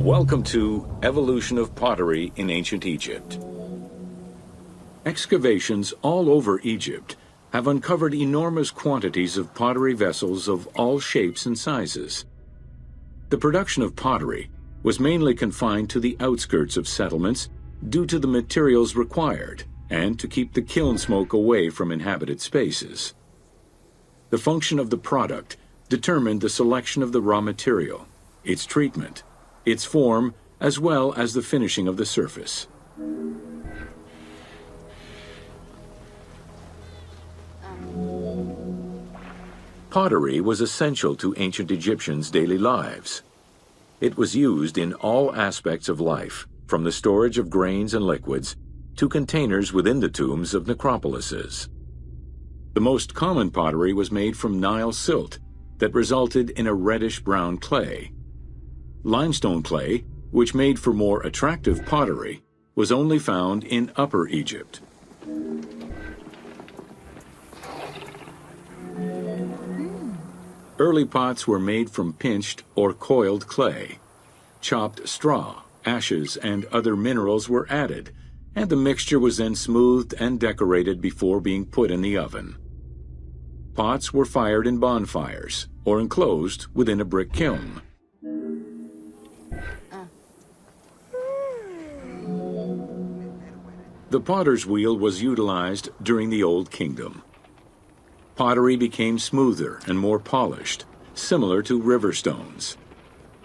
Welcome to Evolution of Pottery in Ancient Egypt. Excavations all over Egypt have uncovered enormous quantities of pottery vessels of all shapes and sizes. The production of pottery was mainly confined to the outskirts of settlements due to the materials required and to keep the kiln smoke away from inhabited spaces. The function of the product determined the selection of the raw material, its treatment, its form, as well as the finishing of the surface. Pottery was essential to ancient Egyptians' daily lives. It was used in all aspects of life, from the storage of grains and liquids to containers within the tombs of necropolises. The most common pottery was made from Nile silt that resulted in a reddish-brown clay. Limestone clay, which made for more attractive pottery, was only found in Upper Egypt. Early pots were made from pinched or coiled clay. Chopped straw, ashes, and other minerals were added, and the mixture was then smoothed and decorated before being put in the oven. Pots were fired in bonfires or enclosed within a brick kiln. The potter's wheel was utilized during the Old Kingdom. Pottery became smoother and more polished, similar to river stones.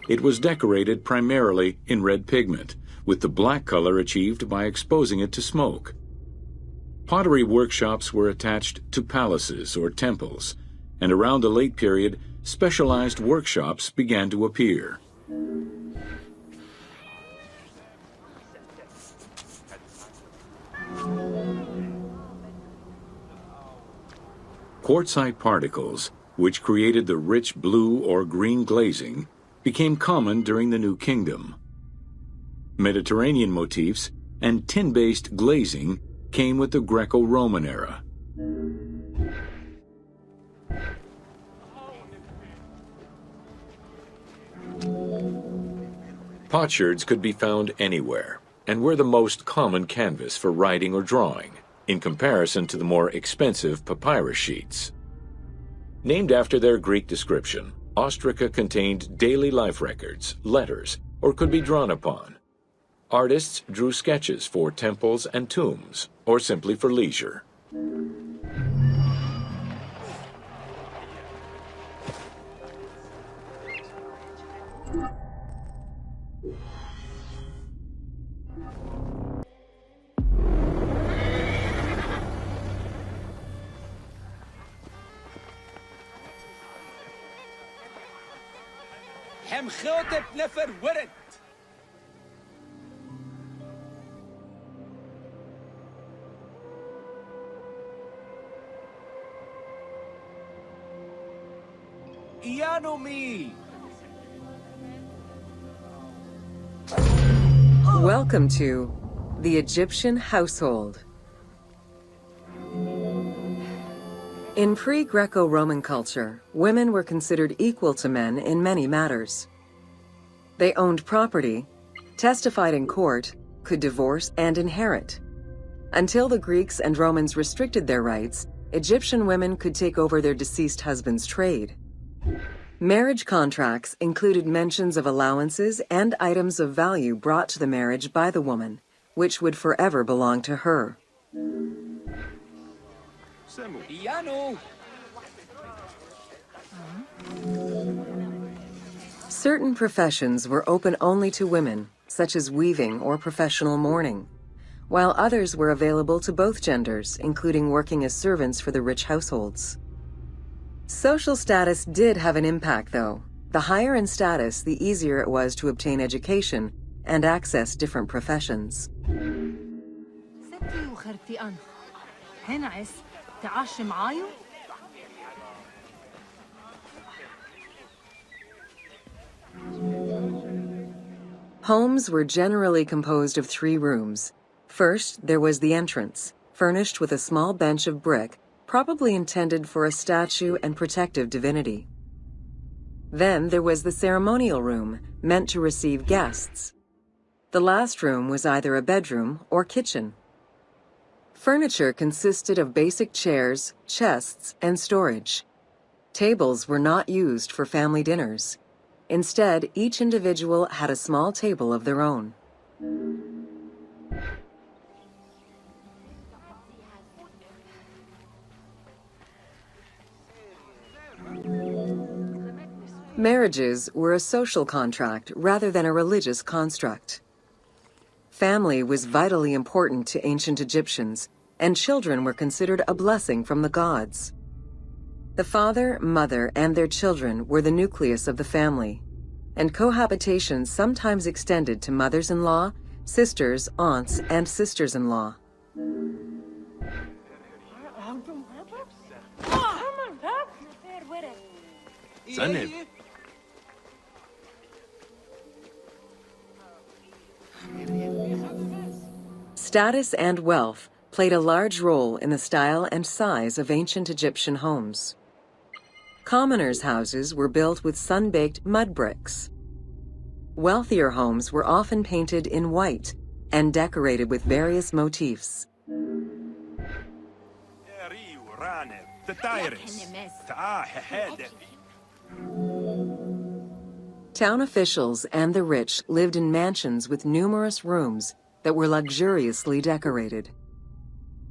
It was decorated primarily in red pigment, with the black color achieved by exposing it to smoke. Pottery workshops were attached to palaces or temples, and around the late period, specialized workshops began to appear. Quartzite particles, which created the rich blue or green glazing, became common during the New Kingdom. Mediterranean motifs and tin-based glazing came with the Greco-Roman era. Potsherds could be found anywhere and were the most common canvas for writing or drawing, in comparison to the more expensive papyrus sheets. Named after their Greek description, ostraca contained daily life records, letters, or could be drawn upon. Artists drew sketches for temples and tombs, or simply for leisure. Welcome to the Egyptian household. In pre-Greco-Roman culture, women were considered equal to men in many matters. They owned property, testified in court, could divorce and inherit. Until the Greeks and Romans restricted their rights, Egyptian women could take over their deceased husband's trade. Marriage contracts included mentions of allowances and items of value brought to the marriage by the woman, which would forever belong to her. Certain professions were open only to women, such as weaving or professional mourning, while others were available to both genders, including working as servants for the rich households. Social status did have an impact, though. The higher in status, the easier it was to obtain education and access different professions. Homes were generally composed of 3 rooms. First, there was the entrance, furnished with a small bench of brick, probably intended for a statue and protective divinity. Then there was the ceremonial room, meant to receive guests. The last room was either a bedroom or kitchen. Furniture consisted of basic chairs, chests, and storage. Tables were not used for family dinners. Instead, each individual had a small table of their own. Marriages were a social contract rather than a religious construct. Family was vitally important to ancient Egyptians, and children were considered a blessing from the gods. The father, mother, and their children were the nucleus of the family, and cohabitation sometimes extended to mothers-in-law, sisters, aunts, and sisters-in-law. Status and wealth played a large role in the style and size of ancient Egyptian homes. Commoners' houses were built with sun-baked mud bricks. Wealthier homes were often painted in white and decorated with various motifs. Town officials and the rich lived in mansions with numerous rooms that were luxuriously decorated.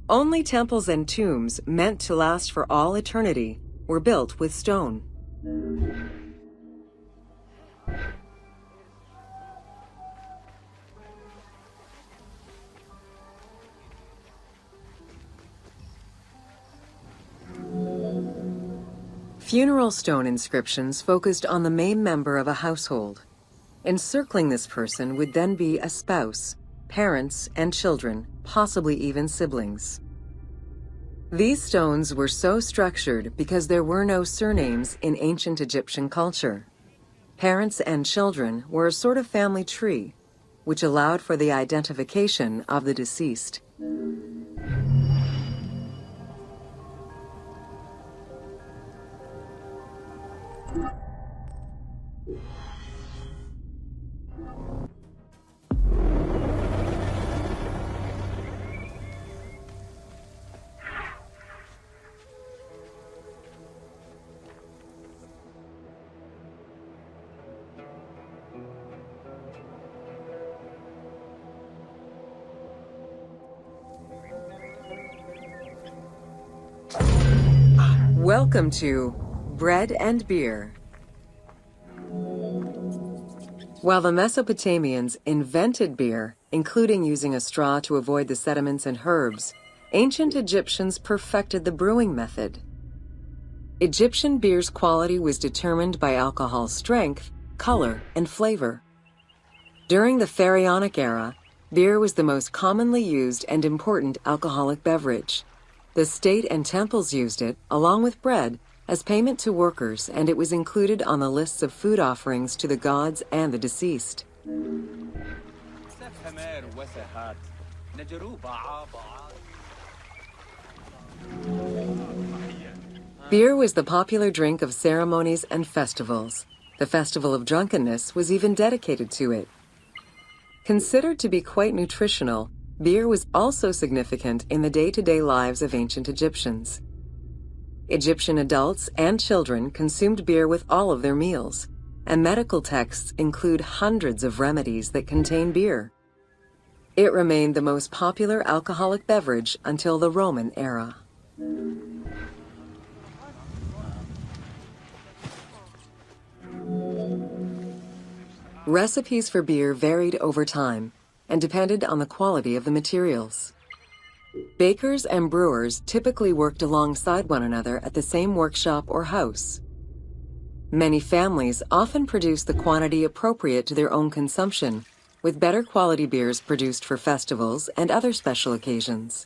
Only temples and tombs meant to last for all eternity were built with stone. Funeral stone inscriptions focused on the main member of a household. Encircling this person would then be a spouse, parents, and children, possibly even siblings. These stones were so structured because there were no surnames in ancient Egyptian culture. Parents and children were a sort of family tree, which allowed for the identification of the deceased. Welcome to Bread and Beer. While the Mesopotamians invented beer, including using a straw to avoid the sediments and herbs, ancient Egyptians perfected the brewing method. Egyptian beer's quality was determined by alcohol's strength, color, and flavor. During the Pharaonic era, beer was the most commonly used and important alcoholic beverage. The state and temples used it, along with bread, as payment to workers, and it was included on the lists of food offerings to the gods and the deceased. Beer was the popular drink of ceremonies and festivals. The festival of drunkenness was even dedicated to it. Considered to be quite nutritional, beer was also significant in the day-to-day lives of ancient Egyptians. Egyptian adults and children consumed beer with all of their meals, and medical texts include hundreds of remedies that contain beer. It remained the most popular alcoholic beverage until the Roman era. Recipes for beer varied over time and depended on the quality of the materials. Bakers and brewers typically worked alongside one another at the same workshop or house. Many families often produced the quantity appropriate to their own consumption, with better quality beers produced for festivals and other special occasions.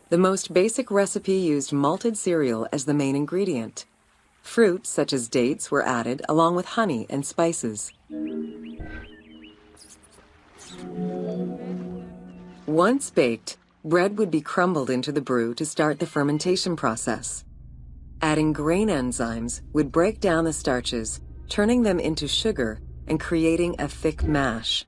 The most basic recipe used malted cereal as the main ingredient. Fruits such as dates were added along with honey and spices. Once baked, bread would be crumbled into the brew to start the fermentation process. Adding grain enzymes would break down the starches, turning them into sugar and creating a thick mash.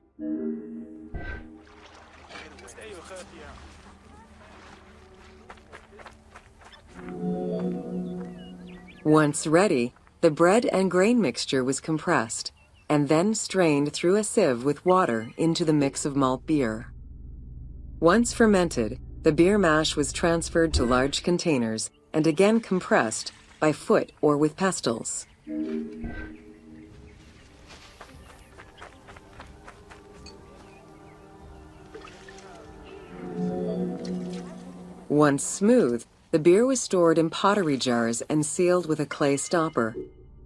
Once ready, the bread and grain mixture was compressed and then strained through a sieve with water into the mix of malt beer. Once fermented, the beer mash was transferred to large containers and again compressed by foot or with pestles. Once smooth, the beer was stored in pottery jars and sealed with a clay stopper.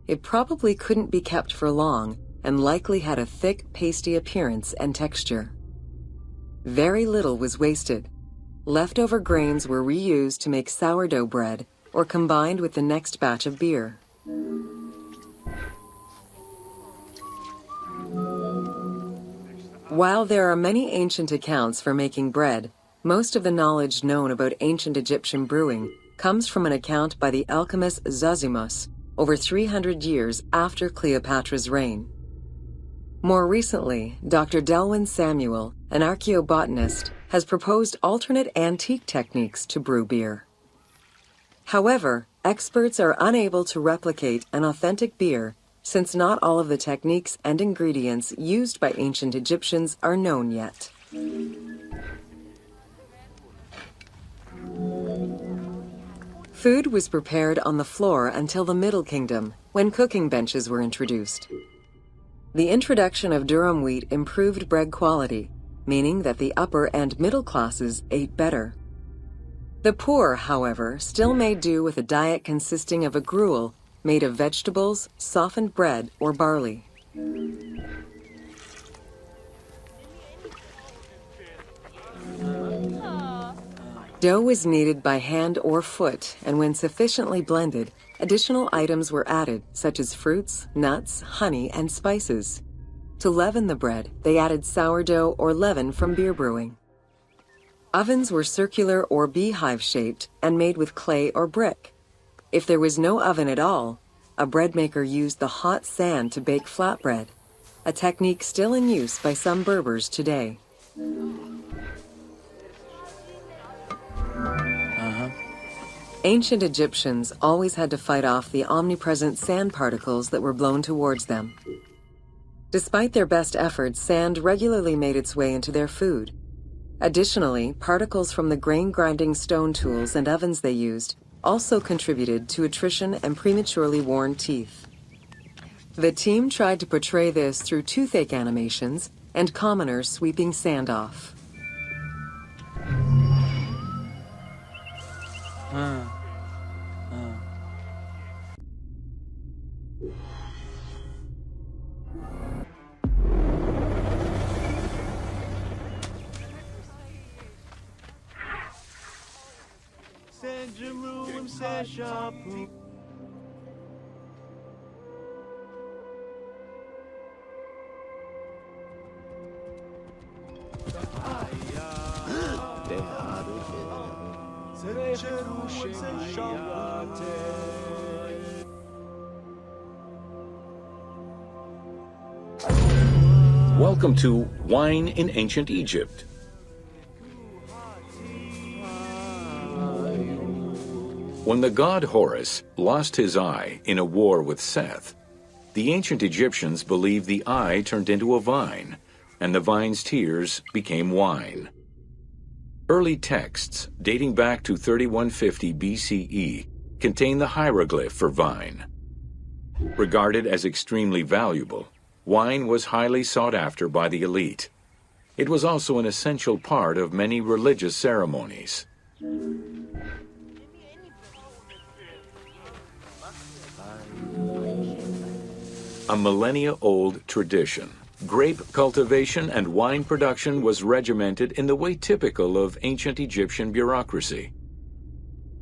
It probably couldn't be kept for long and likely had a thick, pasty appearance and texture. Very little was wasted. Leftover grains were reused to make sourdough bread or combined with the next batch of beer. While there are many ancient accounts for making bread, most of the knowledge known about ancient Egyptian brewing comes from an account by the alchemist Zosimus over 300 years after Cleopatra's reign. More recently, Dr. Delwyn Samuel, an archaeobotanist, has proposed alternate antique techniques to brew beer. However, experts are unable to replicate an authentic beer since not all of the techniques and ingredients used by ancient Egyptians are known yet. Food was prepared on the floor until the Middle Kingdom, when cooking benches were introduced. The introduction of durum wheat improved bread quality, meaning that the upper and middle classes ate better. The poor, however, still made do with a diet consisting of a gruel made of vegetables, softened bread, or barley. Dough was kneaded by hand or foot, and when sufficiently blended, additional items were added, such as fruits, nuts, honey, and spices. To leaven the bread, they added sourdough or leaven from beer brewing. Ovens were circular or beehive-shaped and made with clay or brick. If there was no oven at all, a bread maker used the hot sand to bake flatbread, a technique still in use by some Berbers today. Ancient Egyptians always had to fight off the omnipresent sand particles that were blown towards them. Despite their best efforts, sand regularly made its way into their food. Additionally, particles from the grain-grinding stone tools and ovens they used also contributed to attrition and prematurely worn teeth. The team tried to portray this through toothache animations and commoners sweeping sand off. Welcome to Wine in Ancient Egypt. When the god Horus lost his eye in a war with Seth, the ancient Egyptians believed the eye turned into a vine, and the vine's tears became wine. Early texts, dating back to 3150 BCE, contain the hieroglyph for vine. Regarded as extremely valuable, wine was highly sought after by the elite. It was also an essential part of many religious ceremonies. A millennia-old tradition, grape cultivation and wine production was regimented in the way typical of ancient Egyptian bureaucracy.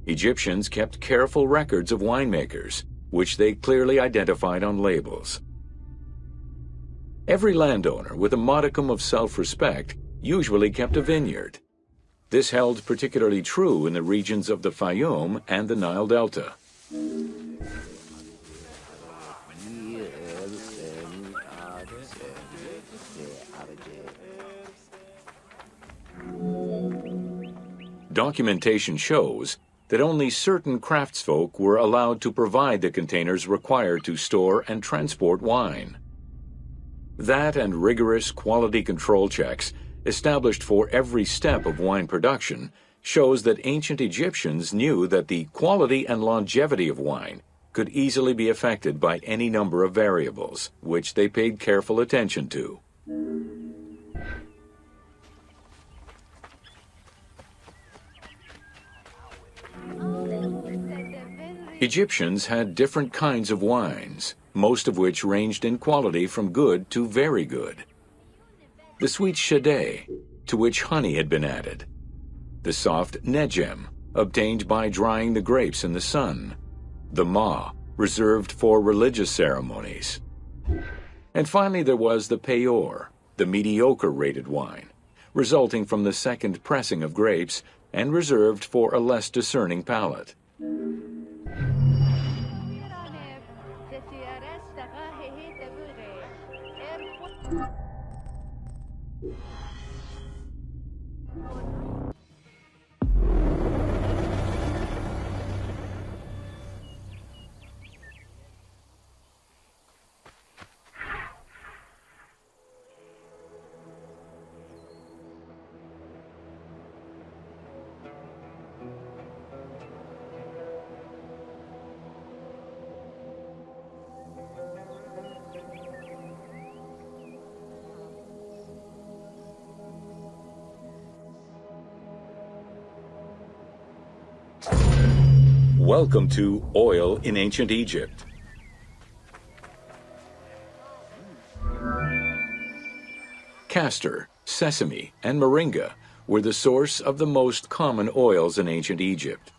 Egyptians kept careful records of winemakers, which they clearly identified on labels. Every landowner with a modicum of self-respect usually kept a vineyard. This held particularly true in the regions of the Fayoum and the Nile Delta. Documentation shows that only certain craftsfolk were allowed to provide the containers required to store and transport wine. That and rigorous quality control checks established for every step of wine production shows that ancient Egyptians knew that the quality and longevity of wine could easily be affected by any number of variables, which they paid careful attention to. Egyptians had different kinds of wines, most of which ranged in quality from good to very good. The sweet shadé, to which honey had been added. The soft nejem, obtained by drying the grapes in the sun. The ma, reserved for religious ceremonies. And finally there was the peyor, the mediocre-rated wine, resulting from the second pressing of grapes and reserved for a less discerning palate. Welcome to Oil in Ancient Egypt. Castor, sesame, and moringa were the source of the most common oils in ancient Egypt.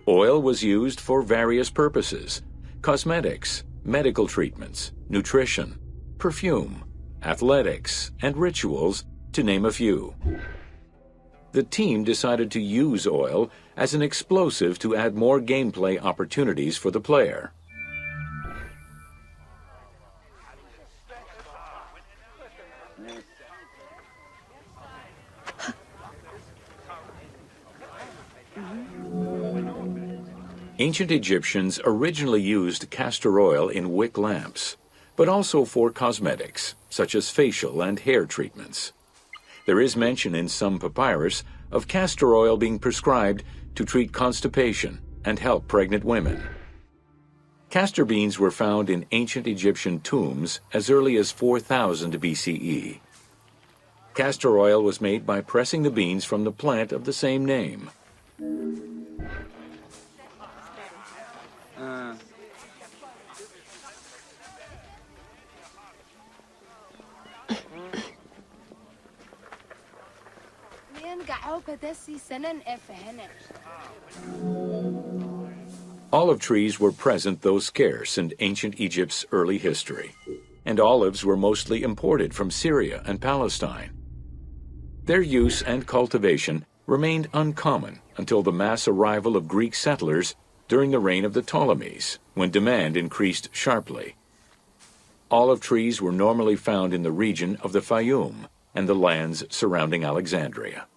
Oil was used for various purposes: cosmetics, medical treatments, nutrition, perfume, athletics, and rituals, to name a few. The team decided to use oil as an explosive to add more gameplay opportunities for the player. Ancient Egyptians originally used castor oil in wick lamps, but also for cosmetics, such as facial and hair treatments. There is mention in some papyrus of castor oil being prescribed to treat constipation and help pregnant women. Castor beans were found in ancient Egyptian tombs as early as 4000 BCE. Castor oil was made by pressing the beans from the plant of the same name. Olive trees were present, though scarce, in ancient Egypt's early history, and olives were mostly imported from Syria and Palestine. Their use and cultivation remained uncommon until the mass arrival of Greek settlers during the reign of the Ptolemies, when demand increased sharply. Olive trees were normally found in the region of the Fayoum and the lands surrounding Alexandria.